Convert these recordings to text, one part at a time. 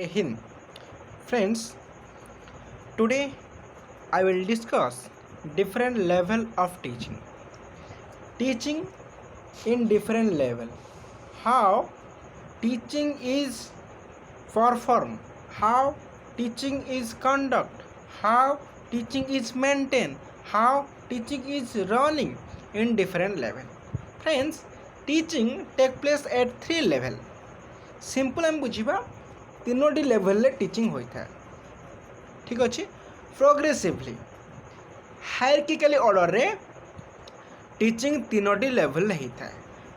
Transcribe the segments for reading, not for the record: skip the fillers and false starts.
Jai Hind. Friends, today I will discuss different level of teaching. Teaching in different level. How teaching is performed, how teaching is conduct, how teaching is maintained, how teaching is running in different level. Friends, teaching take place at 3 level. Simple आम बुझा 3टी level रे teaching होता है. ठीक अच्छे. Progressively hierarchically order रे teaching 3टी level होता है.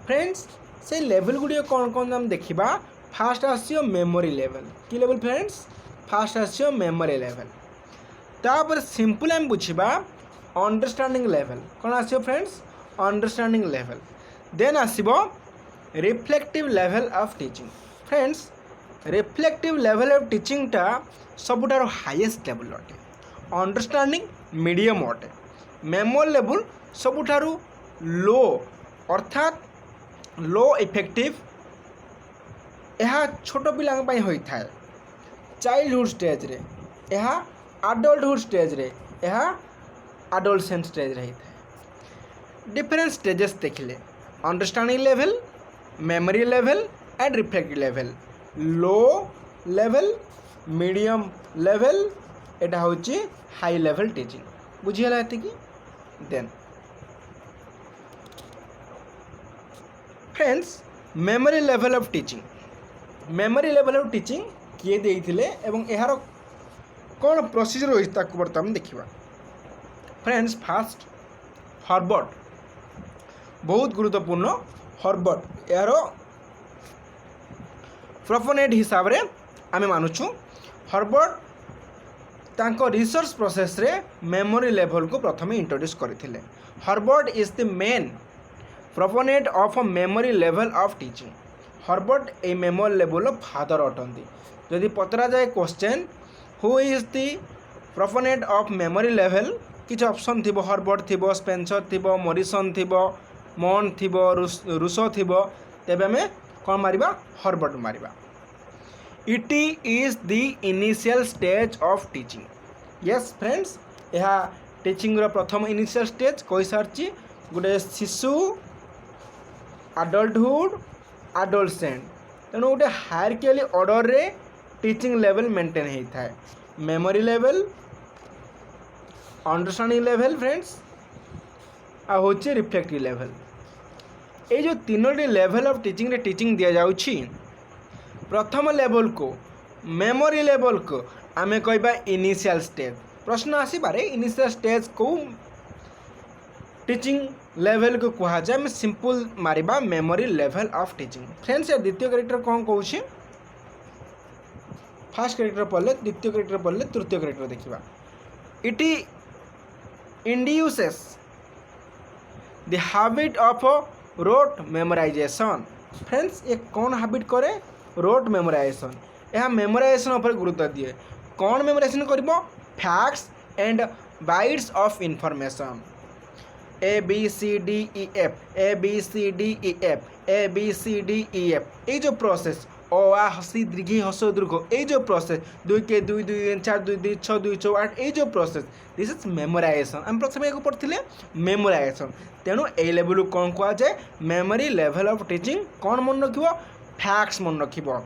फ्रेंड्स, से लेवल गुड़ी कौन कौन आम देखा. फास्ट आसो मेमोरी लेवल. कि लेवल फ्रेंड्स? फास्ट आसो मेमोरी लेवल. तापर सिंपल आम बुझा अंडरस्टैंडिंग लेवल. कौन आसो फ्रेंड्स? Understanding level. देन आसो reflective level of teaching. Friends, reflective level of teaching टा सबुठार हाईएस्ट लेवल अटे. अंडरस्टैंडिंग मीडियम अटे. मेमोरी लेवल सबुठार लो अर्थात लो इफेक्टिव. यह छोट पिला होता है. चाइल्डहुड स्टेज रे, यह एडल्टहुड स्टेज रे, यह एडोलसेंट स्टेज रे होता है. डिफरेंट स्टेजेस देखिले understanding level, memory level and reflective level. Low level, medium level, एटा होची हाई लेवल टीचिंग. बुझीगला एति कि? Then friends, memory level of teaching. Memory level of teaching किए देइथिले एवं एहार कोन प्रोसीजर होई ताकू बर्तमान देखिबा. फ्रेंड्स, फास्ट हर्बर्ट बहुत गुरुत्वपूर्ण. हर्बर्ट यार प्रोपोनेट हिसाब रे आमे मानुछु. हर्बर्ट तांको रिसर्च प्रोसेस रे मेमोरी लेवल को प्रथम इंट्रोड्यूस करथिले. Herbert is the main proponent of memory level of teaching. Herbert ए मेमोरी लेवल फादर अटंती. जदि पतरा जाए question who is the proponent of memory level, किछ ऑप्शन थिबो. हर्बर्ट थिबो, स्पेंसर थिबो, मॉरिसन थिबो, मॉन थिबो, रूसो थिबो. तेबे हमें कौन मारिबा? हर्बर्ट मारिबा. It is the initial stage of teaching. Yes friends, यह टीचिंग रो प्रथम इनिशियल स्टेज कहि सारची. गोटे शिशु, एडल्टहुड, एडोलसेंट. तेणु गोटे हायरार्किकली ऑर्डर रे टीचिंग लेवल मेंटेन होता है. Memory level, understanding level friends, आ होचे रिफ्लेक्टिव लेवल. ये जो 3टी लेवल ऑफ टीचिंग रे टीचिंग दिया जाउछि. प्रथम लेवल को मेमोरी लेवल को आमे कहबा इनिशियल स्टेज. प्रश्न आसी पारे इनिशियल स्टेज को टीचिंग लेवल को कहा जाए. मैं सिंपल मारिबा memory level of teaching. Friends, ये द्वितीय कैरेक्टर कौन कहूछि? फर्स्ट कैरेक्टर पढ़ले, द्वितीय कैरेक्टर पढ़ले, तृतीय कैरेक्टर देखिबा. It induces the habit of rote memorization. Friends, ये कौन हैबिट करे? Road memorisation. यह मेमोराइजेशन उपर गुरुत्व दिए. कौन मेमोराइजेशन करिबो? Facts and bytes of information. A B C D E F, A B C D E F, A B C D E F. ये जो प्रोसेस ओ आ हसी दीर्घ हस दीर्घ, ये जो प्रोसेस 2 के 2 2 4 2 2 6 2 6 8, ये जो प्रोसेस दिस इज मेमोराइजेशन. आम प्रथम एक पढ़ते मेमोराइजेशन. तेणु ए लेवल कौन कह जाए? Memory level of teaching. कौन मन रखिबो? फैक्ट्स मन रखिबो.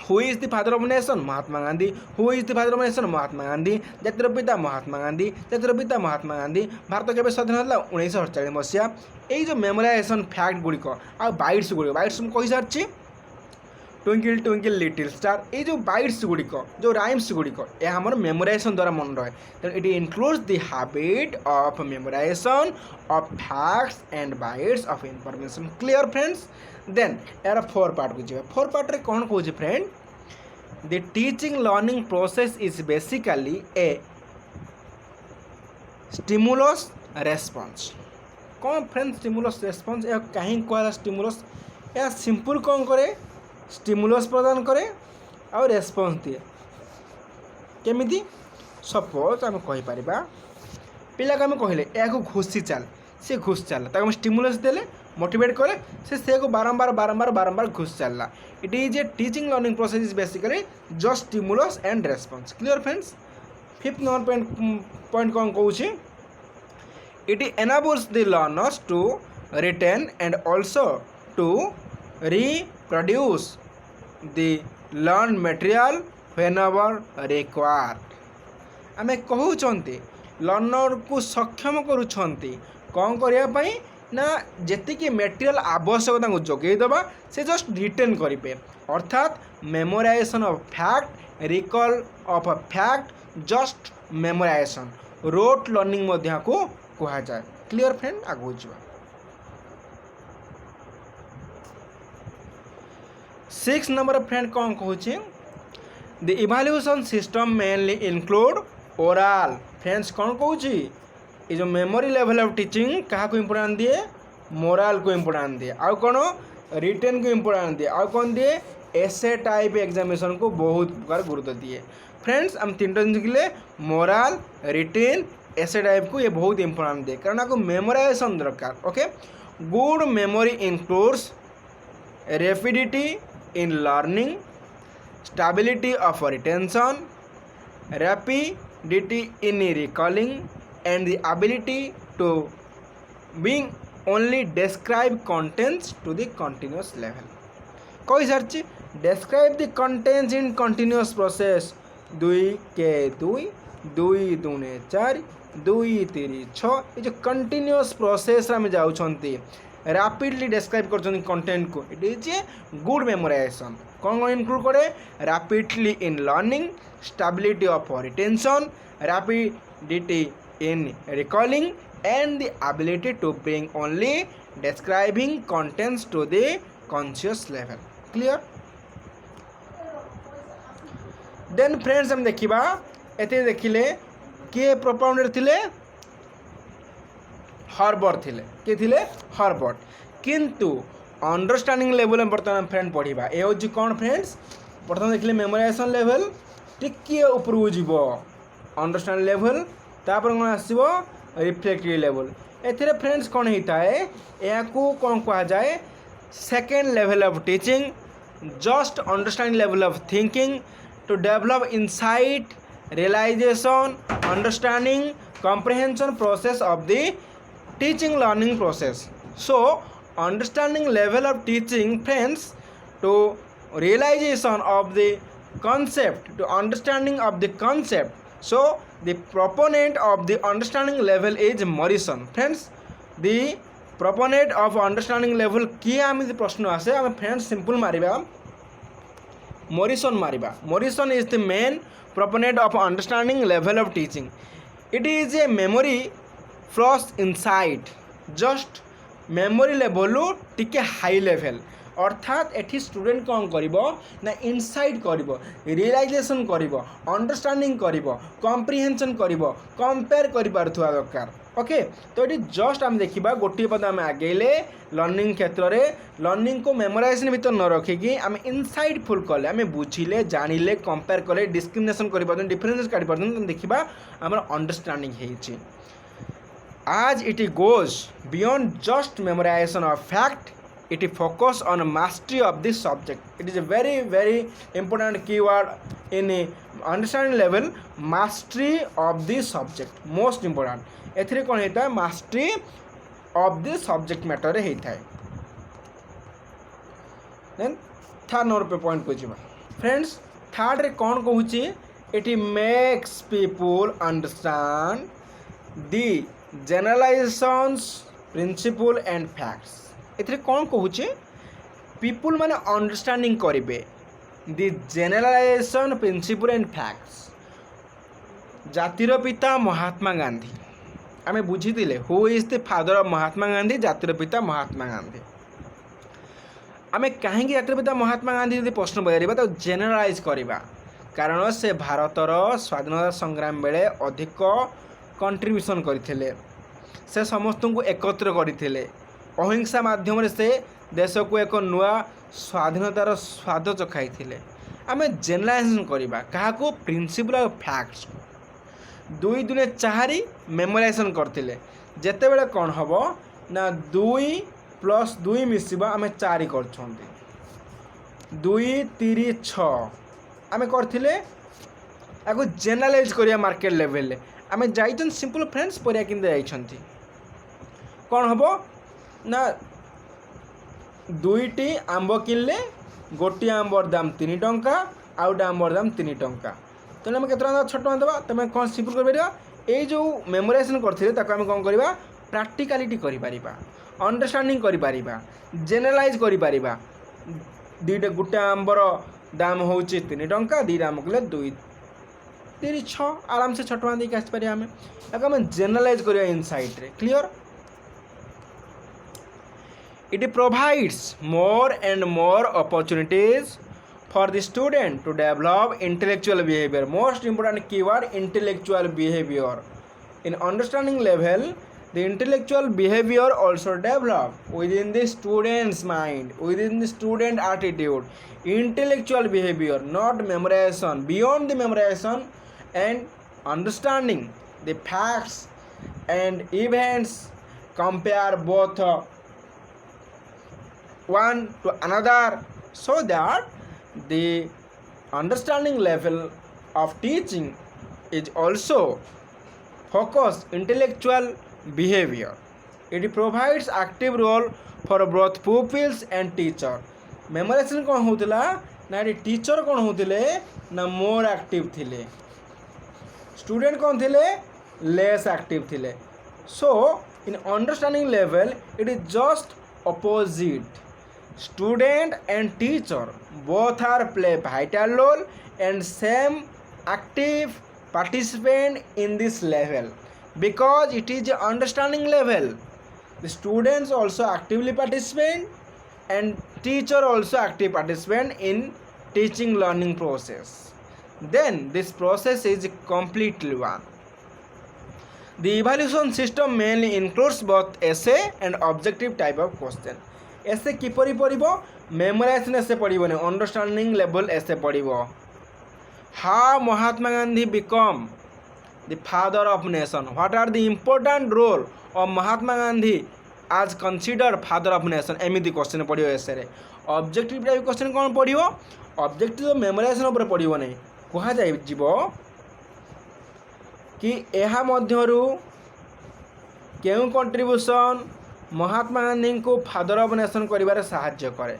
Who is the father of nation? Mahatma Gandhi. Who is the father of nation? Mahatma Gandhi. जातिर पिता महात्मा गांधी. जातिर पिता महात्मा गांधी. भारत केबे स्वाधीन होला? 1948 मसीहा. ये जो मेमोराइजेशन फैक्ट गुड़िक आ बाइट्स गुड़िक, बाइट्स कही सारी ट्विंकल ट्विंकल लिटिल स्टार. ये जो बाइट्स गुड़िक, जो राइम्स गुड़िक, यह आम मेमोराइजेशन द्वारा मन रहे. तेणु it includes the habit of memorization of facts and bytes of information. Clear friends? Then यार 4 पार्ट को जाए. 4 पार्ट रे कौन कहूँ friend? The teaching learning process is basically A stimulus response. कौन फ्रेंड स्टिमुलस रेस्पॉन्स? यह कहीं कहला स्टिमुलस? यह सिंपल कौन करे? स्टिमुलस प्रदान करे और रेस्पॉन्स दिए. केमिति? सपोज आम कहीपर पिला को आम कहले या घुषी चल, सी घुष चलला. स्टिमुलस देले, मोटिवेट करे, से को बारंबार बारंबार बारंबार घुष चलला. It is a teaching learning process is basically just stimulus and response. Clear friends? Fifth number point कौन कहूँ? It enables the learners to retain and also to reproduce the learned material whenever required. आमे कहूँचंती learner को सक्षम करूछंती कौन करिया पई ना जेतिकी material आवश्यकता को जोगई दबा से जस्ट रिटेन करिपे अर्थात memorization of fact recall of a fact just memorization rote learning मध्य को कहा जाए. Clear friend? आगु जीवा. 6 नंबर फ्रेंड कौन कहूँ? The evaluation system mainly include oral. Friends कौन कहूँ? ये जो मेमोरी लेवल ऑफ टीचिंग क्या को इम्पोर्टेंट दिए? मोरल को इम्पोर्टेंट दिए. आउ कौन? रिटेन को इम्पोर्टेंट दिए. आउ कौन दिए? एसे टाइप एग्जामिनेशन को बहुत प्रकार गुरुत्व दिए. फ्रेंड्स हम तीन लिखिले मोरल रिटेन एसे टाइप को ये बहुत इंपोर्टेंट दिए कारण आपको मेमोराइजेशन दरकार. Okay. Good memory includes rapidity in learning, stability of retention, rapidity in recalling, and the ability to being only describe contents to the continuous level. कई सारी describe the contents in continuous process 2 के 2 2 दूने 4 2 3 6 ये जो continuous process आम जाऊँगी rapidly describe कर content को. It is a good memorization. कौन कौन इंक्लूड करे? Rapidly in learning, stability of retention, rapidity in recalling, and the ability to bring only describing contents to the conscious level. Clear? Then friends हम देखा ये देखिले किए propounder थिले? Herbert थिले. किए थिले? हर्बर्ट. किंतु अंडरस्टैंडिंग लेवल में बर्तमान फ्रेंड पढ़ा ये हूँ कौन फ्रेंड्स? प्रथम देखिले मेमोराइजेशन लेवल टिके उपरकू जीव अंडरस्टैंड लेवल तापर कौन आसो रिफ्लेक्टिव लेवल. एथिरे फ्रेंड्स कौन होता है या कौन कहा जाए? Second level of teaching just understanding level of thinking to develop insight realization understanding comprehension process of the teaching learning process. So understanding level of teaching friends to realization of the concept to understanding of the concept. So the proponent of the understanding level is Morrison. Friends the proponent of understanding level किए आम प्रश्न आसे आम friends simple मारिबा Morrison मारिबा. Morrison is the main proponent of understanding level of teaching. It is a memory flash insight just memory level टिके high level अर्थात एठी स्टूडेंट कौन करिबो ना इनसाइट करिबो रियलाइजेशन करिबो अंडरस्टैंडिंग करिबो कॉम्प्रिहेंशन करिबो कंपेयर करि पारथुआ दरकार. ओके. तो ये जस्ट आम देखा गोटे पद आम आगेले लर्निंग क्षेत्र में लर्निंग को मेमोराइजेशन भीतर न रखिकी आम इनसाइटफुल कले आम बुझिले जानिले कंपेयर कले डिस्क्रिमिनेशन कर डिफरेंस काढ़ी पार देखा आम अंडरस्टैंडिंग है. As it goes beyond just memorization of fact, it focus on mastery of this subject. It is a very important keyword in understanding level. Mastery of this subject most important. एथिरे कौन होता है? mastery of this subject matter होता है. Then third number पे point को जीवा. Friends third रे कौन कहूची? It makes people understand the generalizations principle and facts. एथिरे कौन कहूचे? people माने अंडरस्टैंडिंग करिवे the generalization principle and facts. जातिर पिता महात्मा गांधी आमे बुझीतिले who is the father of Mahatma Gandhi? जातिर पिता महात्मा गांधी. आमे कहीं जातिर पिता महात्मा गांधी यदि प्रश्न पचारिबा तो जेनरालाइज करिबा कारण से भारतर स्वाधीनता संग्राम बेले अधिक कंट्रीब्यूशन करथिले. से समस्त को एकत्र करथिले. अहिंसा माध्यम से देश को एक नुआ स्वाधीनतार स्वाद चखाई. आम जेनरालाइजेशन करवा क्या? प्रिंसिपल ऑफ फैक्ट्स 2 2 4 मेमोराइजेशन करते जिते बड़े कौन हम ना 2 + 2 मिसवा आम 4 कर ଦୁଇ ତିରି ଛଅ ଆମେ କରିଥିଲେ ଆକୁ ଜେନେରାଲାଇଜ୍ କରିବା ମାର୍କେଟ ଲେଭେଲରେ ଆମେ ଯାଇଛନ୍ତି ସିମ୍ପଲ୍ ଫ୍ରେଣ୍ଡସ୍ ପରିବା କିଣିତେ ଯାଇଛନ୍ତି କ'ଣ ହେବ ନା ଦୁଇଟି ଆମ୍ବ କିଣିଲେ ଗୋଟିଏ ଆମ୍ବର ଦାମ 3 ଟଙ୍କା ଆଉ ଗୋଟେ ଆମ୍ବର ଦାମ 3 ଟଙ୍କା ତେଣୁ ଆମେ କେତେ ଟଙ୍କା 6 ଟଙ୍କା ଦେବା ତୁମେ କ'ଣ ସିମ୍ପଲ୍ କରିପାରିବା ଏଇ ଯେଉଁ ମେମୋରାଇଜେସନ୍ କରିଥିଲେ ତାକୁ ଆମେ କ'ଣ କରିବା ପ୍ରାକ୍ଟିକାଲିଟି କରିପାରିବା ଅଣ୍ଡରଷ୍ଟାଣ୍ଡିଂ କରିପାରିବା ଜେନେରାଲାଇଜ୍ କରିପାରିବା ଦୁଇଟା ଗୋଟେ ଆମ୍ବର ଦାମ ହେଉଛି 3 ଟଙ୍କା ଦୁଇଟା ଆମ୍ବ କିଣିଲେ 2 3 6 ଆରାମସେ 6 ଟଙ୍କା ଦେଇକି ଆସିପାରିବା ଆମେ ତାକୁ ଆମେ ଜେନେରାଲାଇଜ୍ କରିବା ଇନସାଇଟ୍ରେ clear It provides more and more opportunities for the student to develop intellectual behavior. Most important keyword intellectual behavior. In understanding level, the intellectual behavior also develop within the student's mind, within the student attitude. Intellectual behavior, not memorization. Beyond the memorization and understanding the facts and events, compare both one to another so that the understanding level of teaching is also focused intellectual behavior. It provides active role for both pupils and teacher. Memorization कौन होतिला ना ये teacher कौन होतिले ना more active थिले student कौन थिले less active थिले so in understanding level it is just opposite. Student and teacher both are play vital role and same active participant in this level because it is a understanding level. The students also actively participate and teacher also active participant in teaching learning process. Then this process is completely one. The evaluation system mainly includes both essay and objective type of question. ऐसे किपरि पड़िबो memorisation ऐसे पड़िबो ने understanding level ऐसे पड़िबो how Mahatma Gandhi become the father of nation what are the important role of Mahatma Gandhi आज consider father of nation एमिति question पड़िबो ऐसे रे ऑब्जेक्टिव टाइप क्वेश्चन कोन पड़िबो ऑब्जेक्टिव मेमोराइजेशन ऊपर पड़िबो नै कहा जाय जीवो कि एहा मध्यरु केउ कंट्रीब्यूशन महात्मा गांधी को फादर ऑफ नेशन करिबारे साहाय्य करे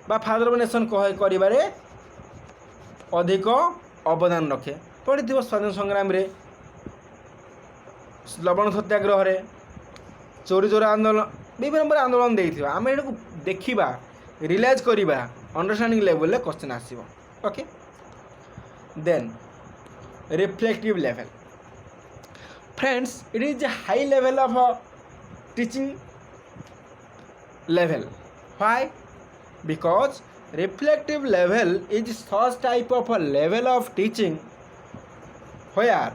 बा फादर ऑफ नेशन करिबारे अधिक अवदान रखे पढ़िथिबो स्वाधीन संग्राम रे लवण सत्याग्रह रे चोरी चोरी आंदोलन विभिन्न प्रकार आंदोलन देइथिबा आमे एटाको देखिबा रियलाइज करिबा अंडरस्टैंडिंग लेवल ले क्वेश्चन आसीबो okay then reflective level friends it is a high level of teaching level. Why? Because reflective level is such type of a level of teaching where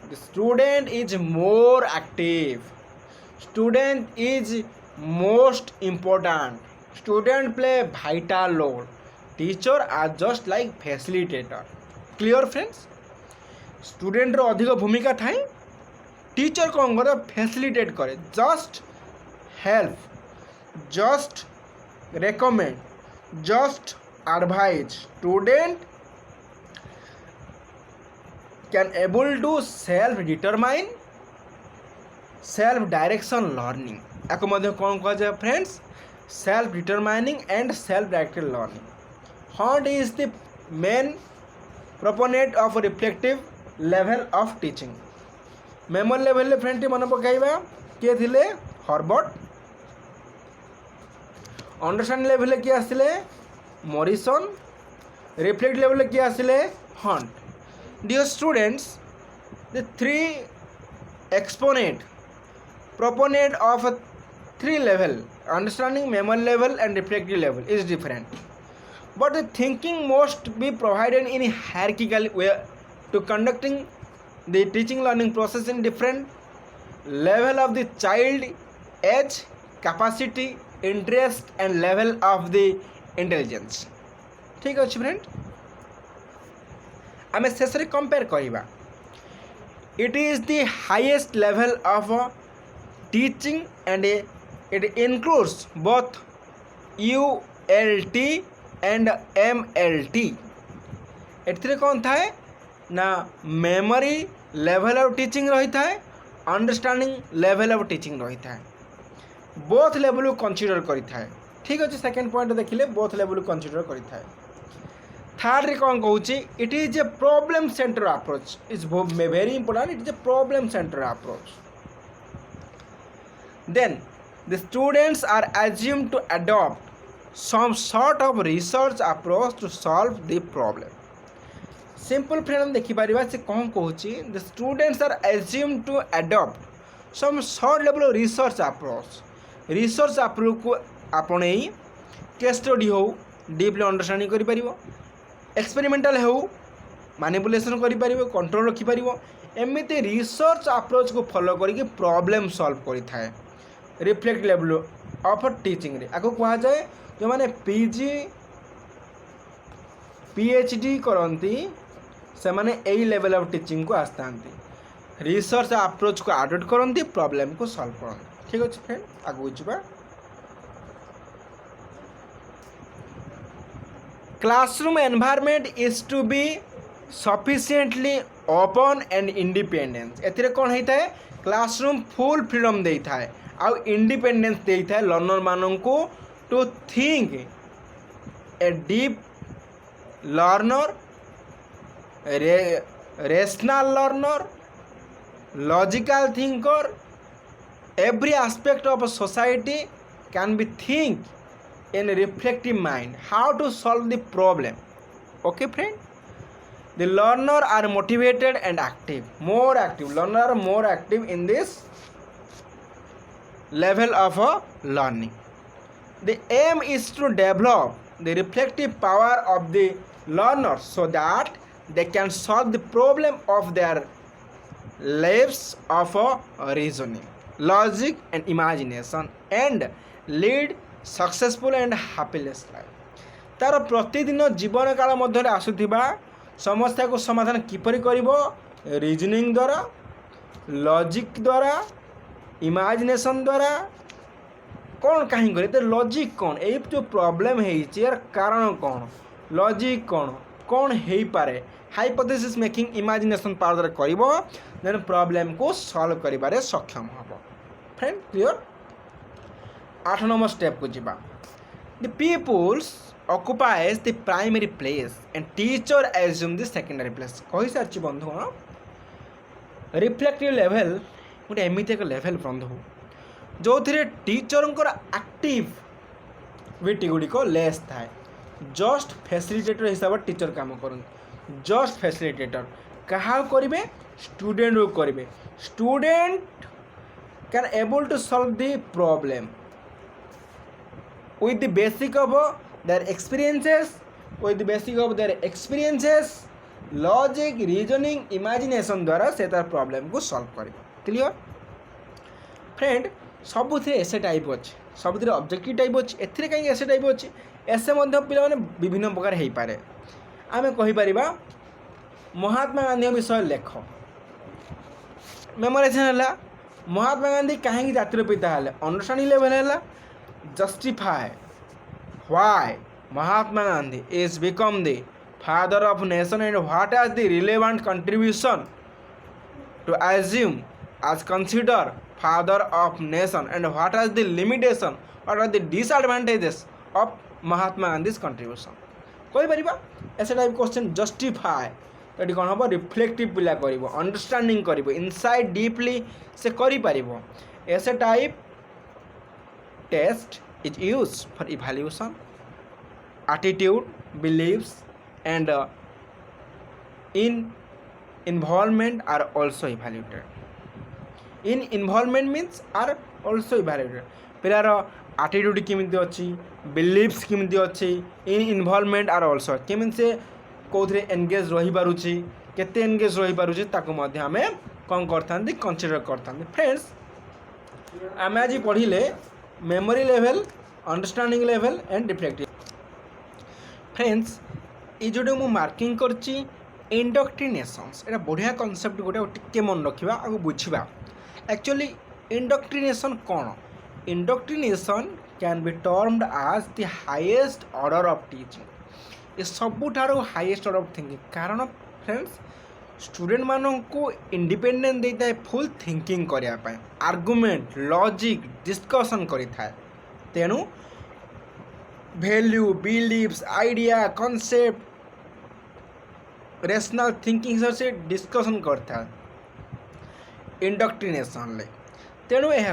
the student is more active, student is most important, student play vital role, teacher are just like facilitator. Clear friends? Student रो अधिक भूमिका Thai teacher कौन करे facilitate करे just help just recommend just advise student can able to self determine self direction learning एको मध्य कौन कह जाए friends self determining and self directed learning. What is the main proponent of reflective level of teaching? Memory level रे friend मन पकाइबा के थिले Herbert understand level किए आसिले Morrison reflect level किए आसिले Hunt dear students the three exponent proponent of three level understanding memory level and reflective level is different but the thinking must be provided in a hierarchical way to conducting the teaching learning process in different level of the child age capacity interest and level of the intelligence. ठीक अच्छे friend आम शेष compare करवा it is the highest level of teaching and it includes both ULT and MLT एथिरे कौन थाए ना memory level of teaching रही थाए अंडरस्टैंडिंग लेवल ऑफ टीचिंग रही थाए बोथ लेवल को कंसीडर करी थाए ठीक अच्छे सेकेंड पॉइंट देखिले बोथ लेवल को कंसीडर करी थाए थर्ड रे कौन कहूँ it is a problem centre approach is very important it is a problem centre approach then the students are assumed to adopt some sort of research approach to solve the problem simple friend देखि परिबा से कौन कहूँ the students are assumed to adopt some short level of research approach को आपणे case study हो deeply understanding करि परिबो experimental हो manipulation करि परिबो कंट्रोल रखि परिबो एमिति रिसर्च अप्रोच को फॉलो करके प्रॉब्लम सॉल्व करि थाए रिफ्लेक्ट लेवल ऑफ टीचिंग रे आको कहा जाए जो माने पीजी पीएचडी करंती से माने एई लेवल ऑफ टीचिंग को आस्तांती रिसर्च अप्रोच को अडॉप्ट करंती प्रॉब्लम को सॉल्व करंती ठीक अछि फ्रेंड आगु जिबा classroom environment is to be sufficiently open and independence एथिरे कोन हेता है क्लासरूम फुल फ्रीडम देता है आउ इंडिपेंडेंस देता है लर्नर मानन को to think a deep learner rational learner logical thinker every aspect of society can be think in reflective mind how to solve the problem okay friend the learner are motivated and learner are more active in this level of learning the aim is to develop the reflective power of the learner so that they can solve the problem of their lives of reasoning logic and imagination and lead successful and happiness life तार प्रतिदिन जीवन काल मध्य आसुथिबा समस्या को समाधान किपरि करिवो reasoning द्वारा logic द्वारा imagination द्वारा कौन कहीं करे तो लॉजिक कौन ए जो प्रॉब्लम है यार कारण कौन लॉजिक कौन कौन है पारे हाइपोथेसिस मेकिंग इमेजिनेशन पावर द्वारा करिवो देन प्रॉब्लम को सॉल्व करिबारे सक्षम हबो फ्रेंड क्लियर 8 नंबर स्टेप को जीवा the peoples occupies the primary place and teacher assume the secondary place कही सारी बंधु रिफ्लेक्टिव लेवल गोटे एमती एक लेवल बंधु जो थे टीचर एक्टिविटी गुड़िक लेस थाए जस्ट फैसिलिटेटर हिसाब से टीचर काम कर जस्ट फैसिलिटेटर क्या करेंगे स्टूडेंट को करेंगे student can able to solve the problem with the basic of their experiences logic reasoning imagination द्वारा से तार प्रॉब्लम को सॉल्व करे क्लियर फ्रेंड सबुथे एसे टाइप अच्छे सबुथे ऑब्जेक्टिव टाइप अच्छे एथिरे कहीं एसे टाइप अच्छे एसे मध्य पिला माने विभिन्न प्रकार हो पारे आमे कहि परिबा महात्मा गांधी विषय लेख मेमोराइजेशन है महात्मा गांधी कहीं जातिर पिता है अंडरस्टैंडिंग लेवल है justify why Mahatma Gandhi is become the father of nation and what are the relevant contribution to assume as consider father of nation and what are the limitation what are the disadvantages of Mahatma Gandhi's contribution कोई परिबा ऐसे type question justify eighty कौन हम reflective पिला करिवो understanding करिवो inside deeply से करि परिवो ऐसे type test is used for evaluation attitude beliefs and involvement are also evaluated in involvement means are also evaluated पिलार attitude केमिति अछि beliefs केमिति अछि in involvement are also केमिति से कोथरे एंगेज रही पारुछि केते एंगेज रही पारुछि ताको मध्ये हमें कोन करथांती कंसीडर करथांती फ्रेंड्स आमे आज पढिले memory level understanding level and reflective friends ये जोटे मु मार्किंग करछि इंडक्ट्रिनेशंस एटा बढ़िया कॉन्सेप्ट गोटे टिके मन रखिबा आगु बुझिबा एक्चुअली इंडक्ट्रिनेशन कौन indoctrination can be termed as the highest order of teaching. ए सबुठारू हाईएस्ट ऑर्डर ऑफ थिंकिंग कारण फ्रेंड्स स्टूडेंट मानू इंडिपेंडेंस देता है फुल थिंकिंग करने आर्गुमेंट लॉजिक डिस्कशन करें तेणु value believes idea concept rational thinking से डिस्कशन करता है इंडक्ट्रिनेशन तेणु यह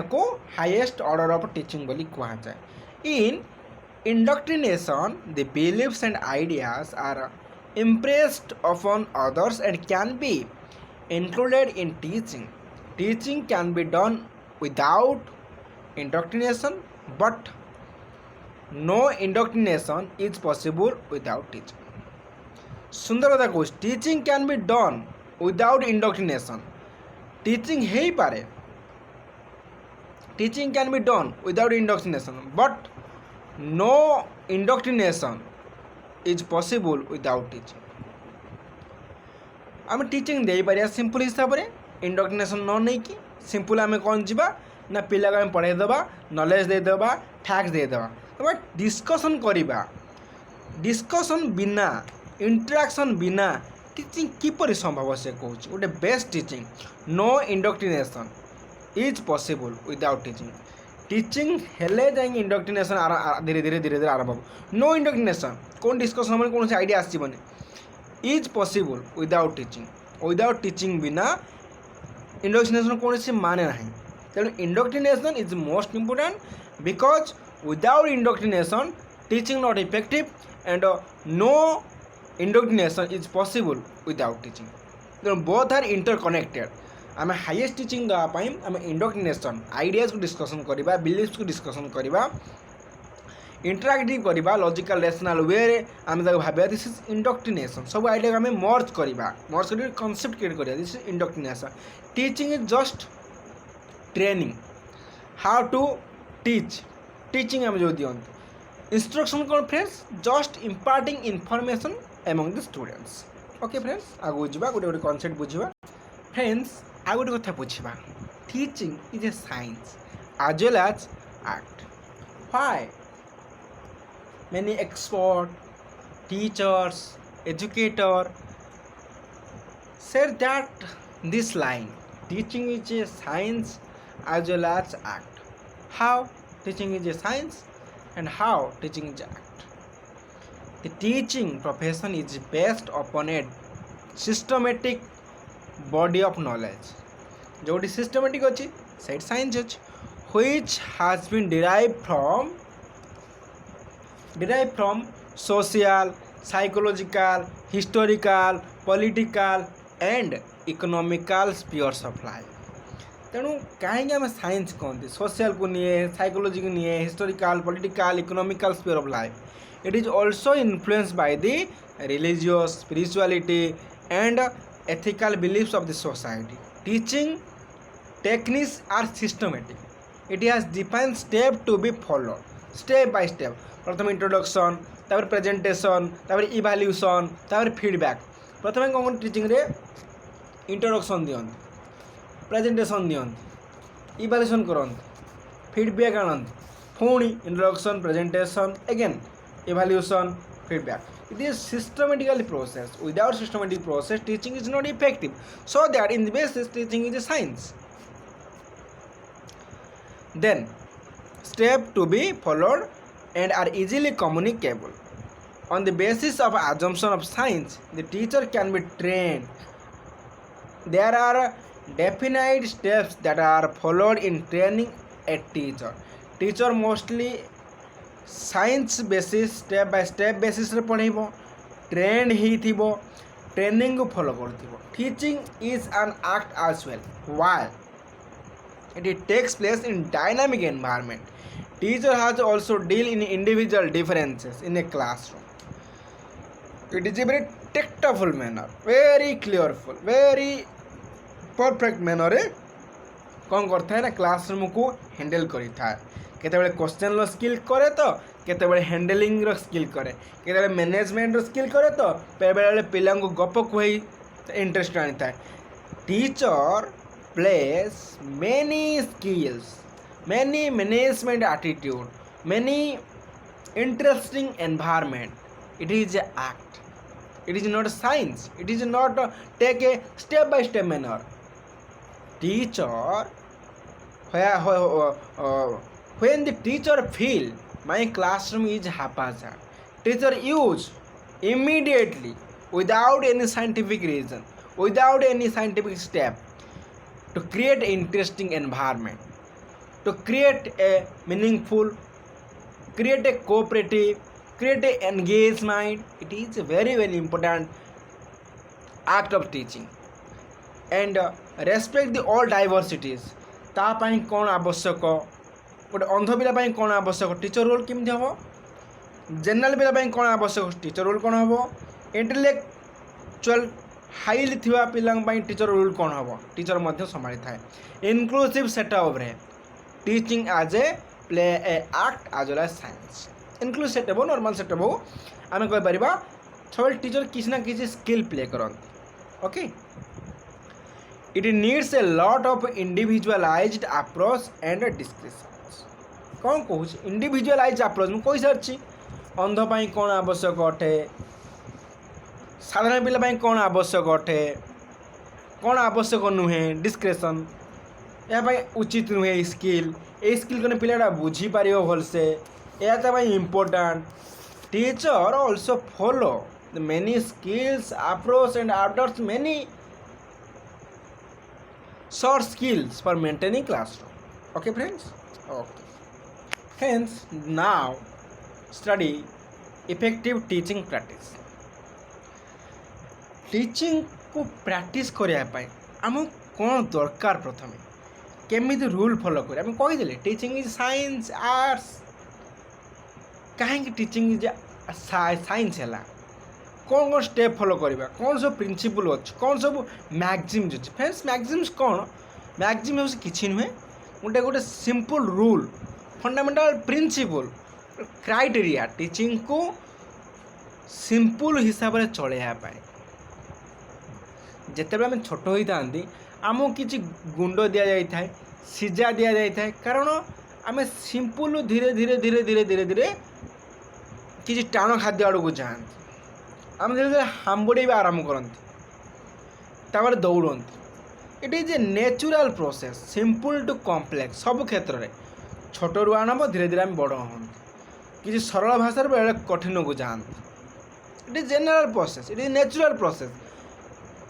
हाईएस्ट ऑर्डर ऑफ टीचिंग बोली कहा जाए इन indoctrination the beliefs and ideas are impressed upon others and can be included in teaching can be done without indoctrination but no indoctrination is possible without teaching सुंदर कथा कहूँ teaching can be done without indoctrination teaching हो पारे teaching can be done without indoctrination but no indoctrination is possible without teaching आम teaching दे पारिया simple हिसाब से इंडक्ट्रिनेशन न नहीं कि सिंपल आम कौन जीवा ना पिला को पढ़े देबा नॉलेज दे देबा फैक्ट्स दे देबा बट डिस्कशन करिबा डिस्कशन बिना इंटरेक्शन बिना टीचिंग किपरि संभव से कहूँ गोटे best teaching no indoctrination is possible without teaching teaching हेले जाए इंडक्ट्रिनेशन धीरे धीरे धीरे धीरे आरंभ हो नो इंडक्ट्रिनेशन कौन डिस्कशन हम कौन आइडिया आसबनी इज पॉसिबल विदाउट टीचिंग बिना इंडक्ट्रिनेशन कौन सी माने ना तेणु indoctrination is most important because without indoctrination teaching not effective and no indoctrination is possible without teaching तेणु बोथ आर इंटरकनेक्टेड आम हाईएस्ट टीचिंग देवाई आम इंडक्ट्रिनेशन आइडियाज को डिस्कशन करवा बिलीव्स को डिस्कशन करवा इंटराक्टिव करवा लॉजिकल रेशनल वे आम भाव दिस इज इंडक्ट्रिनेशन सब आइडिया को आम मर्ज कर कॉन्सेप्ट क्रिएट करवा this is indoctrination teaching is just training how to teaching आम जो दिखते इंस्ट्रक्शन कौन friends just imparting information among the students okay friends आगे जा गोटे गोटे कॉन्सेप्ट बुझा फ्रेंड्स आ गोटे कथा बुझा teaching is A science as well as art. Why? Many experts, teachers, educators said that this line teaching is a science as well as art. How teaching is a science and how teaching is art? The teaching profession is based upon a systematic body of knowledge. जोटी systematic अच्छी side science अच्छी which has been derived from social, psychological, historical, political and economical spheres of life. तेणु कहीं आम science कहते social को नहीं psychology को नहीं historical political economical sphere of life it is also influenced by the religious spirituality and ethical beliefs of the society. Teaching techniques are systematic. It has defined steps to be followed, step by step. प्रथम introduction तापर presentation तापर evaluation तापर feedback प्रथम कौन teaching रे introduction दियंत presentation दियंत evaluation करंत feedback आनंत पुणी introduction presentation again evaluation feedback. It is systematically processed. Without systematic process, teaching is not effective. So that in the basis, teaching is a science. Then, steps to be followed and are easily communicable. On the basis of assumption of science, the teacher can be trained. There are definite steps that are followed in training a teacher. Teacher mostly science basis step by step basis रे पढ़ेबो trained ही थिबो training को follow करथिबो. Teaching is an act as well. Why it takes place in dynamic environment. Teacher has also deal in individual differences in a classroom. It is a very tactful manner very clearful very perfect manner रे कौन करता है ना classroom को handle करता है. केतेबेले question skill करे तो केतेबेले हैंडलिंग स्किल करे केतेबेले मैनेजमेंट स्किल करे तो बेले पिला को गप कही इंटरेस्ट आनी था. Teacher place many skills many management attitude many interesting environment. It is a act. It is not a science. It is not take a step by step manner. Teacher, when the teacher feel my classroom is haphazard, teacher use immediately without any scientific reason, without any scientific step, to create an interesting environment, to create a meaningful, create a cooperative, create a engagement. It is a very very important act of teaching. And respect the all diversities. ତା ପାଇଁ କ'ଣ ଆବଶ୍ୟକ, ଗୋଟେ ଅନ୍ଧ ପିଲା ପାଇଁ କ'ଣ ଆବଶ୍ୟକ, ଟିଚର ରୋଲ୍ କେମିତି ହେବ, ଜେନେରାଲ ପିଲା ପାଇଁ କ'ଣ ଆବଶ୍ୟକ, ଟିଚର ରୋଲ୍ କ'ଣ ହେବ, ଇଣ୍ଟେଲେକ୍ଚୁଆଲ ହାଇଲି ଥିବା ପିଲାଙ୍କ ପାଇଁ ଟିଚର ରୋଲ୍ କ'ଣ ହେବ, ଟିଚର ମଧ୍ୟ ସମ୍ଭାଳିଥାଏ। ଇନକ୍ଲୁସିଭ୍ ସେଟଅପ୍ରେ teaching as a play a act as well as science. Inclusive setup ହଉ ନର୍ମାଲ ସେଟଅପ୍ ହଉ ଆମେ କହିପାରିବା ସବୁବେଳେ ଟିଚର କିଛି ନା କିଛି ସ୍କିଲ୍ ପ୍ଲେ କରନ୍ତି। Okay, it needs a lot of individualized approach and discussions। कौन कहूँ इंडिविजुअलाइज अप्रोच मैं कही सारी अंध पाई कौन आवश्यक अटे, साधारण पिला पाई कौन आवश्यक अटे, कौन आवश्यक नुहे, डिस्क्रिप्शन या उचित नुहे, स्किल ए स्किल कने पिलाटा बुझी पारियो भलसे, या ता भाई important. Teacher also follow the many skills approach and after many short skills for maintaining classroom. Okay friends, okay, hence now study effective teaching practice। Teaching को प्रैक्टिस करने आम कौन दरकार, प्रथम केमी रूल फॉलो कर आम कहीदे टीचिंग इज साइंस आर्ट्स, कहीं टीचिंग इज साइंस है, कौन कौन स्टेप फॉलो करवा, कौन सब प्रिंसिपल अच्छे, कौन सब मैक्सिम्स अच्छे। फ्रेंड्स मैक्सिम्स कौन, मैक्सिम हो कि नुहे, गोटे गोटे simple rule, fundamental principle, criteria teaching को सिंपल हिसाब से चलैयापाई। जिते आम छोट होता आमको किसी गुंड दि जाए, सीजा दि जाए, कारण आम सिंपल धीरे धीरे धीरे धीरे धीरे धीरे किसी टाण खाद्य आड़ को जाती, आम धीरे धीरे हांबुड़े आरंभ करते, दौड़ती। It is a natural process, simple to complex, सब क्षेत्र में छोट रू आरंभ धीरे धीरे आम बड़ हूँ, किसी सरल भाषा बेले कठिन को जाती। It is general process, it is natural process.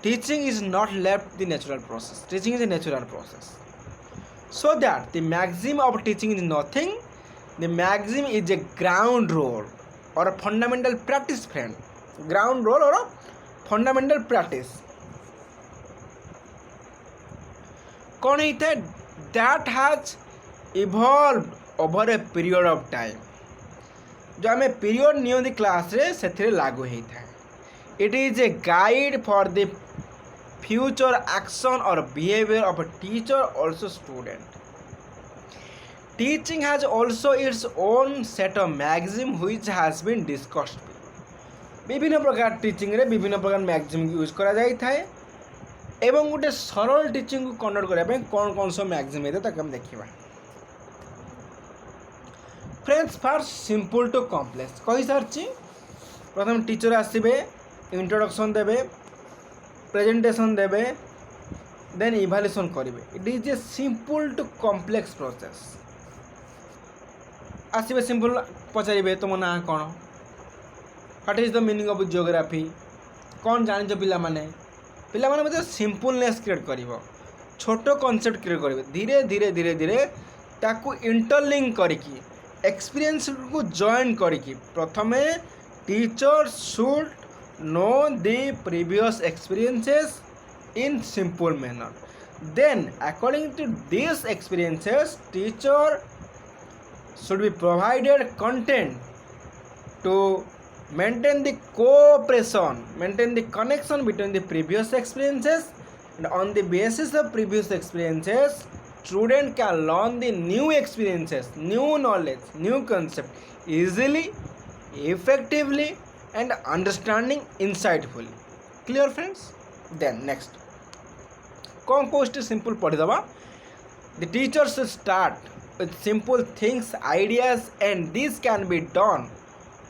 Teaching is not left the natural process, teaching is a natural process. So that the maxim of teaching is nothing, the maxim is a ground role और fundamental practice. Friend, ground role और fundamental practice कौन होता है, that has evolve over a period of time. जो आम period नियंती class रे से लागू होता है। It is a guide for the future action और behaviour of a teacher also student। Teaching has also its own set of maxim which has been discussed। विभिन्न प्रकार टीचिंग रे विभिन्न प्रकार मैक्सिम यूज करा जाई थाए एवं गोटे सरल टीचिंग को कंडक्ट करने कौन कौन सब मैक्सिम है ताकि हम देखा। Friends, first simple to complex कही सारी। प्रथम टीचर आसबे, इंट्रोडक्शन देबे, प्रेजेंटेशन देबे, देन इवैल्यूएशन करेंगे। It is a simple to complex process. आसबे सिंपल पचारे तुम ना कौन, what is the meaning of geography, कौन जान पिला माने मतलब सिंपलनेस क्रिएट कर, छोट कॉन्सेप्ट क्रिएट कर, धीरे धीरे धीरे धीरे ताकू इंटरलिंक करके एक्सपीरियंस को जॉइन करके प्रथमे teacher should know the previous experiences in simple manner, then according to these experiences teacher should be provided content to maintain the cooperation, maintain the connection between the previous experiences, and on the basis of previous experiences student can learn the new experiences, new knowledge, new concept easily, effectively and understanding insightfully। Clear friends? Then next कौन post simple पढ़ीदबा। The teacher should start with simple things, ideas, and this can be done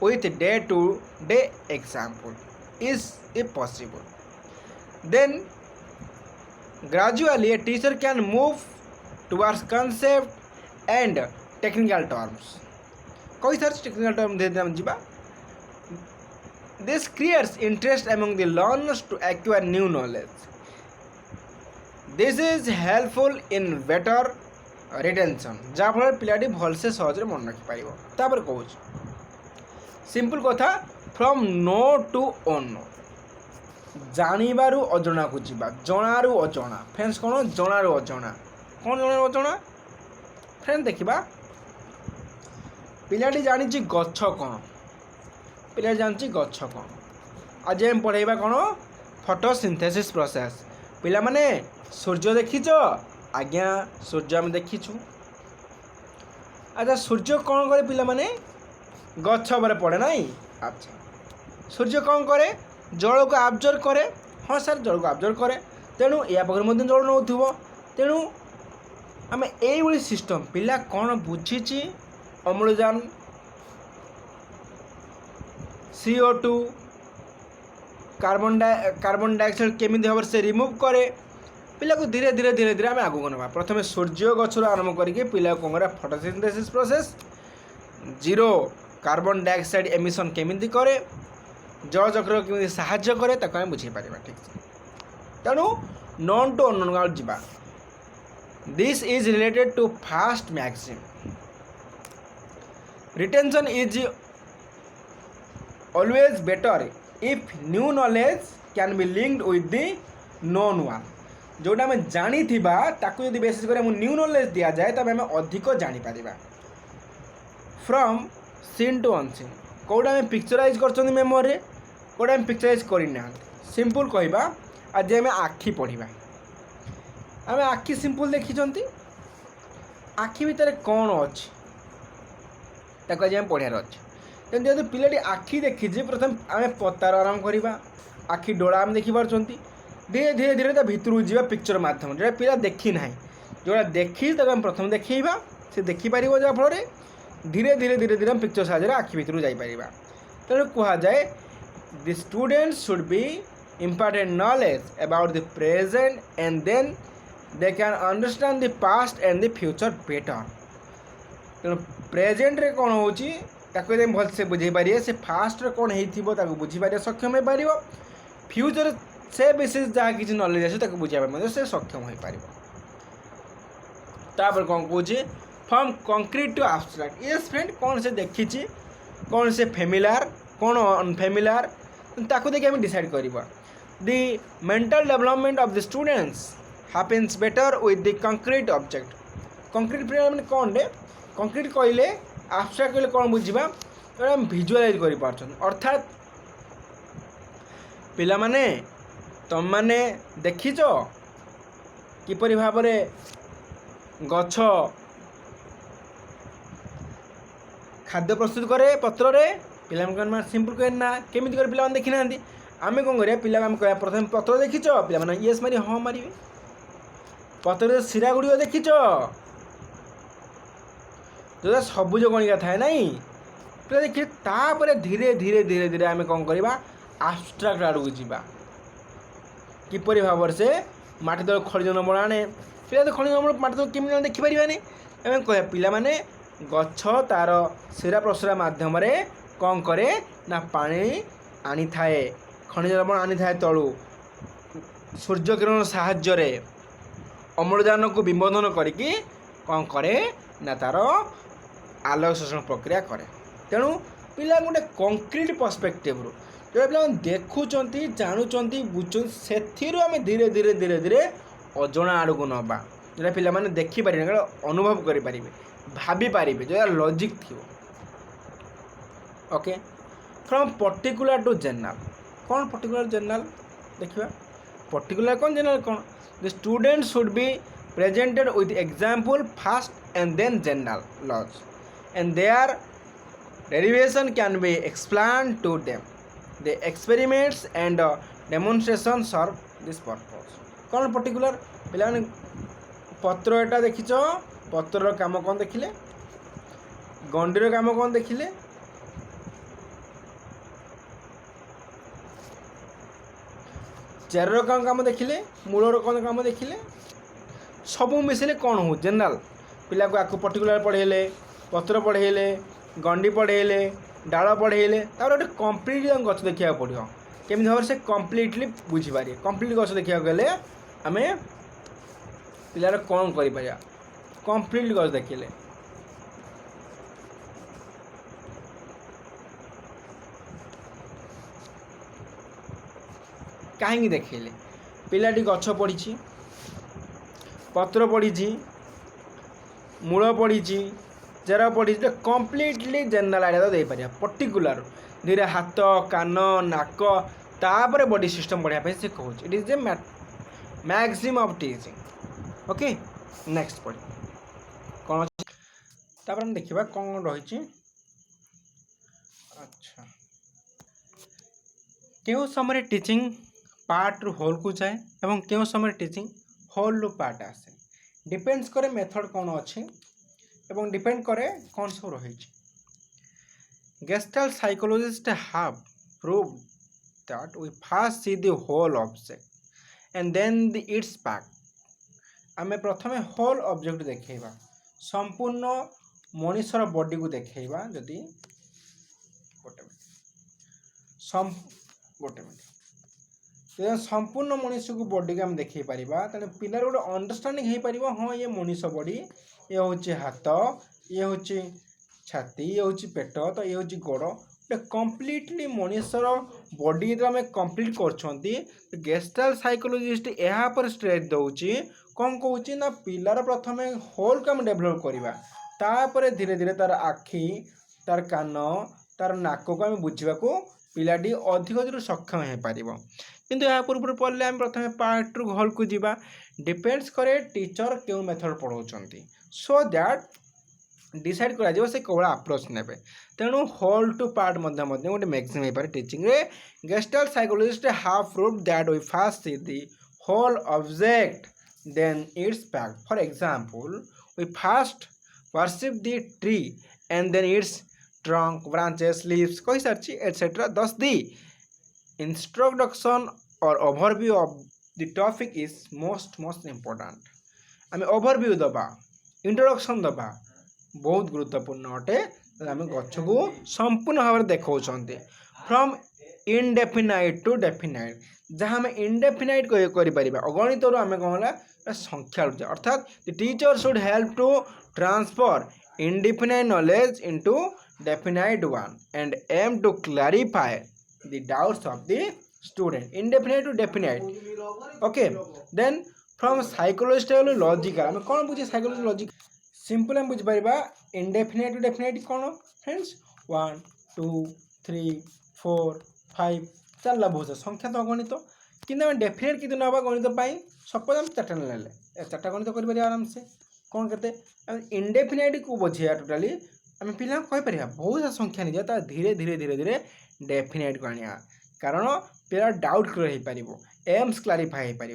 with day to day example is if possible. Then gradually a teacher can move towards concept and technical terms. कई सारे technical term धीरे धीरे जीवा. This creates interest among the learners to acquire new knowledge. This is helpful in better retention. जहाँफल पिलाटी भलसे सहजरे मन रखिपार. तापर कहूँ simple कथा from no to own. जानिबारु अजणा को जीवा, जणारु अजणा. फ्रेंड्स कौन जणारु अजणा, कौन जणारु अजणा फ्रेंड देखिबा. पिलाटी जानिछि गछ कौन, पिलाटी जानिछि गछ कौन. आज हम पढ़ाइबा कौन फोटोसिंथेसिस प्रोसेस. पिला माने सूर्य देखिछ, आज्ञा सूर्य आम देखिछु. अच्छा सूर्य कौन करे पिला माने गछ पर पड़े नाई. अच्छा सूर्य कौन करे जल को आब्जर्व करे. हाँ सर जल को आब्जर्व करे, तेणु या पाखे जल नौथुव. तेणु आम ये सिस्टम पिला कौन बुझी अम्लजान CO2 कार्बन डाइऑक्साइड केमी भाव से रिमूव करे. पिला को धीरे धीरे धीरे धीरे आम आगू ना. प्रथम सूर्य गचर आरंभ करके पिला कौन करा photosynthesis process, zero carbon dioxide emission केमी करे, जल चक्र केमी साहाय्य करे ताको आम बुझे पारिबा. ठीक तेणु नॉन टू अननोन जीवा. This is related to first maxim. Retention is always better if new knowledge can be linked with the known one. जोटा आम जानी थिबा ताकू यदि बेसिस करे न्यू नॉलेज दिया जाए तब आम अधिक जानी पारिबा. From seen to unseen. कोडा आम पिक्चराइज करछन मेमोरी, कोडा आम पिक्चराइज करिना. सिंपल कहबा आज आम आखि पढ़िबा. आम आखि सिंपल देखिछंती, आखि भितर कौन अछि ताको आज आम पढ़ियार अछि. तेणु जब पिलाटी आखि देखी प्रथम आम पतार आरंभ करवा. आखि डोला आम देखिपार्टी धीरे धीरे धीरे भितर जावा पिक्चर माध्यम जो पिला देखी ना जोड़ा देखी आम प्रथम देखा से देखिपार जहाँफल धीरे धीरे धीरे धीरे पिक्चर साहाय्य आखि भितर जापर. तेणु कहुए the students should be important knowledge about the present and then they can understand the past and the future better. तेणु प्रेजेंट रे कौन होची ताको भलसे बुझे पारे, से फास्ट कौन हो बुझीपार सक्षम हो पार, फ्यूचर से विशेष जहाँ किसी नॉलेज आसे बुझाई से सक्षम हो पार. तापर कौन कौन from concrete to abstract. Yes friend कौन से देखी कौन से फेमिलियर कौन अनफेमिलियर ताको देखिए आम डिसाइड करवा. The mental development of the students happens better with the concrete object. Concrete मैंने कौन रे कंक्रीट कहले आब्स्ट्रैक्ट कहले कौन बुझा आम भिजुआलाइज कर. अर्थात पिला माने तुम माने देखिच किपरि भाव गछ खाद्य प्रस्तुत करे पत्र रे. पिला सिंपल कहे ना केमी कर पिला देखी ना आम कौन करा पिला कह प्रथम पत्र देखिच पिला येस मारी हाँ मारे. पत्र शिरा गुड़िक देखिच जो सबुज कणिका थाए ना पिला देखिए. तापर धीरे धीरे धीरे धीरे आम कौन करवा आब्स्ट्रैक्ट आड़क जावा. किपरि भाव से माटी तल खनिज लवण आने पिला तो खनिज लवण माटी तल केमी देखिपारे. आम कह पिला माने गछ तार शिरा प्रसरा मध्यम कौन करे ना पानी आनी थाए, खनिज लवण आनी थाए तलू. सूर्य किरण साहाय्य अम्लजान को विबोधन करके कौन करे ना तार आलोक शोषण प्रक्रिया करे. तेणु पिला गोटे कंक्रीट पर्सपेक्टिव जो पिला देखुंट जानुंट बुझुं से आम धीरे धीरे धीरे धीरे अजणा आड़क नवा जोटा पिला माने देखिपारे अनुभव करें भाभी पारे जो लॉजिक थी. Okay from particular to general. कौन पर्टिकुलर जनरल देखिए. पर्टिकुलर कौन जनरल कौन. The student should be presented with example first and then general laws and their derivation can be explained to them. The experiments and demonstrations serve this purpose. कौन particular पिला पत्र एटा देखिच पत्रर काम कौन देखिले गंडीर काम कौन देखिले चेरर कौन काम देखिले मूलर कौन काम देखिले सबू मिसिले कौन हो जनरल पिला को आपको पर्टिकुलर पढ़ेले पत्र पढ़ेले गंडी पढ़ेले डाल पढ़ेले गोटे कम्प्लीट गच देखा पड़ो केमी भाव से कम्प्लीटली बुझीपारे कम्प्लीट गच देखा गले आम पिलार कौन कर कम्प्लीट गच देखिले कहीं देखिले पिलाटी गछ पड़ी पत्र पड़ी मूल पड़ी चेर पड़ी कम्प्लीटली जनरल आइडिया तो दे पार पर्टिकुलर धीरे हाथ कान नाक तापर बॉडी सिस्टम बढ़िया से कहूँ it is a maxim of teaching okay next पढ़ कौन तापर हम देखा कौन रही अच्छा क्यों समय टीचिंग पार्ट रु होल को जाए एवं क्यों समय टीचिंग होल रु पार्ट आसे डिपेंड्स करे मेथड कौन अच्छे एवं डिपेंड करे कौन सब रही gestalt psychologist have proved that we first see the whole object and then the its part आमे प्रथमे होल ऑब्जेक्ट देखैबा संपूर्ण मनुष्यर बॉडी को देखैबा जदि गोटे मिनट संपूर्ण मनुष्य को बॉडी को हम देखै परिबा तने पिलर गोटे अंडरस्टैंडिंग हे परिबा हां ये मनुष्य बॉडी ये होची हाथ ये होची छाती ये होची पेट तो ये होची गोड़ कम्प्लीटली मनुष्यर बॉडी जो आम कम्प्लीट कर गेस्टाल्ट साइकोलॉजिस्ट यहाँ पर स्ट्रेस दौची कौन कौची ना पिलार प्रथमे होल को आम डेभलप करवा तापर धीरे धीरे तार आखि तार कान तार नाक को आम बुझा पिलाटी अधिक अधिक सक्षम हो पार किंतु यहाँ पूर्व पढ़ले आम प्रथमे पार्ट रु होल को जीवा डिपेंड्स करे टीचर क्यों मेथड पढ़ाउछंती सो दैट डिसाइड करा से कौन अप्रोच ने तेणु होल टू पार्ट गोटे मैक्सिम हो पारे टीचिंग रे Gestalt psychologist have proved that we first see the whole object then its part for example we first perceive the tree and then its trunk branches leaves कही सारी etcetera thus the introduction और overview of the topic is most important आम overview दबा introduction दबा बहुत गुरुत्वपूर्ण अटे आम गछ को संपूर्ण भाव में देखा फ्रॉम इनडेफिनाइट टू डेफिनाइट जहाँ आम इनडेफिनाइट कर अगणित आम कौन संख्या अर्थात the teacher should help to transfer indefinite knowledge into definite one and aim to clarify the doubts of the student indefinite to definite okay then from psychologist logical आम कौन बुझे साइकोलॉजी लॉजिक सिंपल हम बुझीपर indefinite to definite कौन friends 1 2 3 4 5 चलला बहुत संख्या तो अगणित कि डेफिनेट कि ना गणित सपोज हम चार्टा ना चार्टा गणित कर आराम से कौन के इनडेफिनाइट को बुझे टोटाली आम पिला कहीपर बहुत संख्या नहीं जाए धीरे धीरे धीरे धीरे डेफिनाइट को आने कारण पिला डाउट क्लियर हो पार एम्स क्लारिफाई हो पार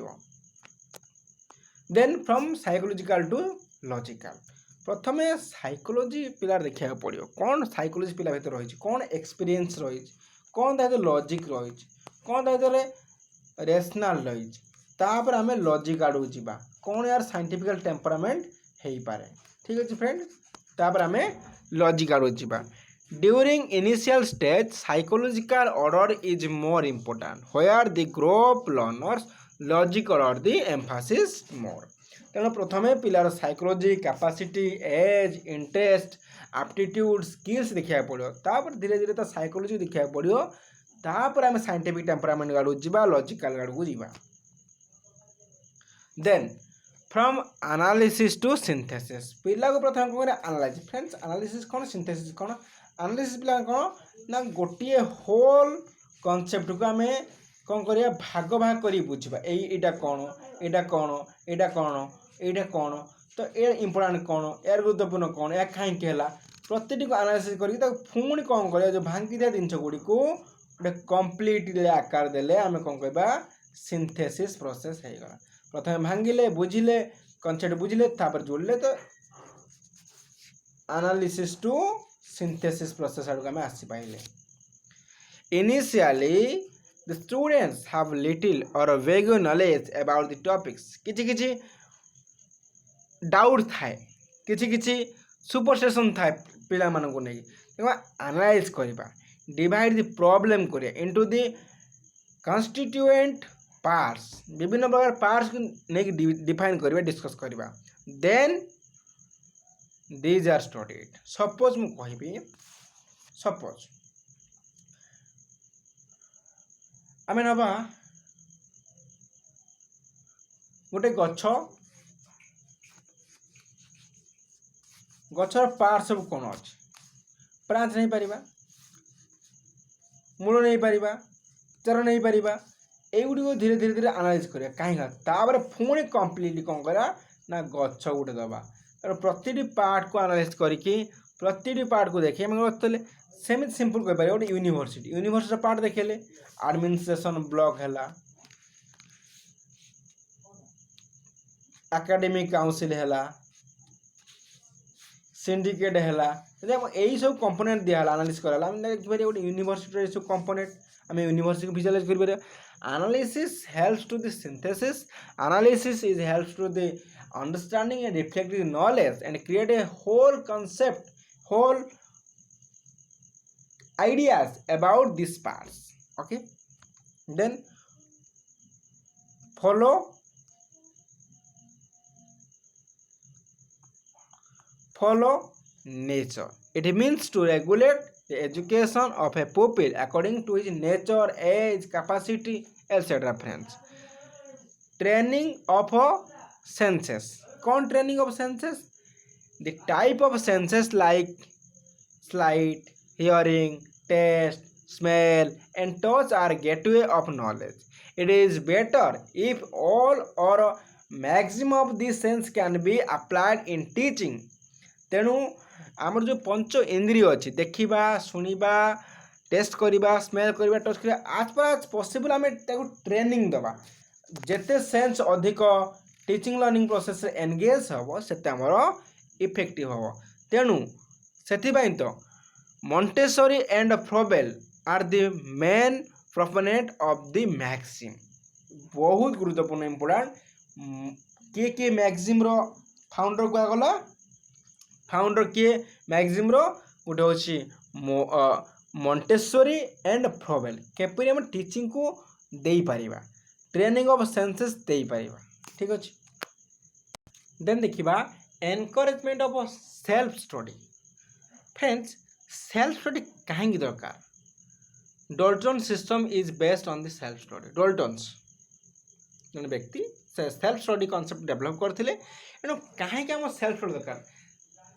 then from psychological to logical प्रथमे साइकोलॉजी पिलार देखा पड़ो कौन साइकोलॉजी पिला भर रही कौन एक्सपीरियंस रही कौन ता लॉजिक रही कौन ता रेशनल रही तापर आम लॉजिक आड़ को कौन यार साइंटिफिकल टेम्परामेंट हो पारे ठीक अच्छे फ्रेंड तापर आम लॉजिक आड़ को during initial stage psychological order is more important where the group learners logic order the emphasis more तेणु प्रथमे पिलार psychology capacity age interest aptitude skills देखा पड़ो तापर धीरे धीरे तो साइकोलॉजी देखा पड़ो तापर आम साइंटिफिक टेम्परामेंट आड़ को लॉजिकल आड़ को then from analysis to synthesis पिला को प्रथम कौन एनालाइज फ्रेंड्स एनालिसिस कौन सिंथेसिस कौन एनालिसिस पिला कौन ना गोटे होल कॉन्सेप्ट को आम कौन करिया भाग भाग कर बुझा एटा कौन एटा कौन एटा कौन एटा कौन तो ये इम्पोर्टाट कौन यार गुरुत्वपूर्ण कौन या कहीं प्रति को एनालिसिस करके पुणी कौन कर जो भांगी दिया जिन गुड़ी को गोटे कम्प्लीटली आकार देले आम कौन कह सिंथेसिस प्रोसेस हो गला प्रथम भांगिले बुझिले कनसेप्ट बुझिले तापर जोड़िले तो analysis to synthesis process आड़ को आसी पाइले. Initially the students have little or vague knowledge about the topics. किछि किछि डाउट थाए, किछि किछि सुपरसेशन थाए पिला मान को नहीं एनालाइज करबा, डिवाइड द प्रॉब्लम करिया इनटू द कॉन्स्टिट्यूएंट पार्ट्स, विभिन्न प्रकार पार्ट्स को नहीं डिफाइन करबा, डिस्कस करबा. Then these are studied. Suppose मु कहबी, सपोज आमे नबा गोटे गछ, गछर पार्ट सब कौन अच्छे, ब्रांच नहीं पारिबा, मूल नहीं पारिबा, चर नहीं पारिबा, एगुड़ी को धीरे धीरे धीरे एनालाइज करिया. कहीं तापर पुणी कंप्लीटली कौन करा ना गछ गोटे दबा, प्रति पार्ट को एनालाइज करके प्रति पार्ट को देखिए आम सेमती सिंपल कह पारे. गोटे यूनिवर्सिटी, यूनिवर्सिटी पार्ट देखेले एडमिनिस्ट्रेशन ब्लॉक है, एकेडमिक काउंसिल है, सिंडिकेट है, यही सब कंपोनेंट दिया एनालिसिस कराला. आम देखिए गोटे यूनिवर्सिटी सब कंपोनेंट आम यूनिवर्सिटी को विजुअलाइज कर. Analysis helps to the synthesis. Analysis is helps to the understanding and reflective knowledge and create a whole concept, whole ideas about these parts. Okay, then follow nature. It means to regulate the education of a pupil according to his nature, age, capacity, etc. Friends, training of senses. कौन training of senses? The type of senses like sight, hearing, taste, smell and touch are gateway of knowledge. It is better if all or maximum of these sense can be applied in teaching. तेणु आमर जो पंच इंद्रिय अच्छी, देखा, शुणा, test करवा, smell करवा, touch करवा, आज पर आज पॉसिबल आम ट्रेनिंग दबा. जेते सेंस अधिक टीचिंग लर्निंग प्रोसेस एंगेज हम से इफेक्टिव हम. तेणु से तो Montessori and Froebel are the main proponent of the maxim. बहुत गुरुत्वपूर्ण इंपोर्टेंट. किए मैक्सिम रो फाउंडर क्या गला, फाउंडर किए मैक्सिम रो गोटे हूँ मॉन्टेसरी एंड फ्रोबेल. केपरि हम टीचिंग को दे पारिबा, ट्रेनिंग ऑफ सेंसेस दे पारिबा. ठीक अच्छे. देन देखिबा encouragement of self study. Friends, self study कहीं दरकार. Dalton system is based on the self study. Dalton's जन व्यक्ति सेल्फ स्टडी कॉन्सेप्ट डेवलप करथिले. एणु कहीं आम सेल्फ स्टडी दरकार.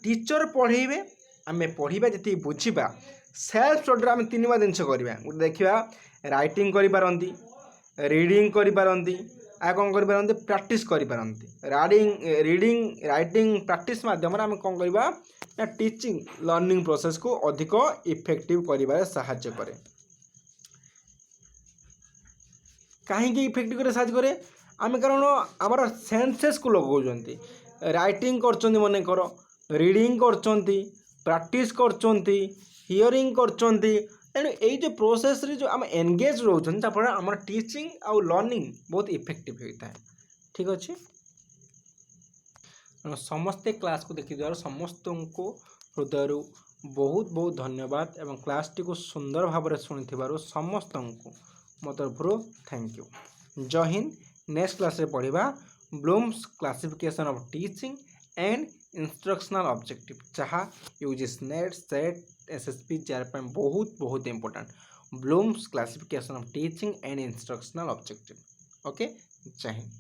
टीचर पढ़ेबे, आम पढ़ा जी बुझा. सेल्फ स्टडी आम तीन बार जिन करवा. गोटे देखा राइटिंग करिपारंती, रीडिंग करिपारंती, आ कौन करिपारंती प्रैक्टिस करिपारंती. रीडिंग राइटिंग प्रैक्टिस माध्यम आम कौन करवा ना टीचिंग लर्निंग प्रोसेस को अधिक इफेक्टिव करिबारे सहायता करे. कहीं इफेक्टिव करे सहायता करे आम, कारण आमर सेंसेस को लगाउछंती. राइटिंग करछंती, मन कर रीडिंग करछंती, प्रैक्टिस करछंती, हियरिंग करछंती. तेणु यही जो प्रोसेस रे जो आम एंगेज रोचन तापर आम टीचिंग आउ लर्निंग बहुत इफेक्टिव होता है. ठीक अच्छे. समस्ते क्लास को देखी द्वारा समस्त को हृदय बहुत बहुत धन्यवाद एवं क्लास टी को सुंदर भाव में शुणी समस्त को मो तरफ थैंक यू. जय हिंद. नेक्स्ट क्लास रे पढ़िबा Bloom's classification of teaching and instructional objective, जहाँ UGC NET SET SSB JRF बहुत बहुत important. Bloom's classification of teaching and instructional objective. Okay, Jai Hind.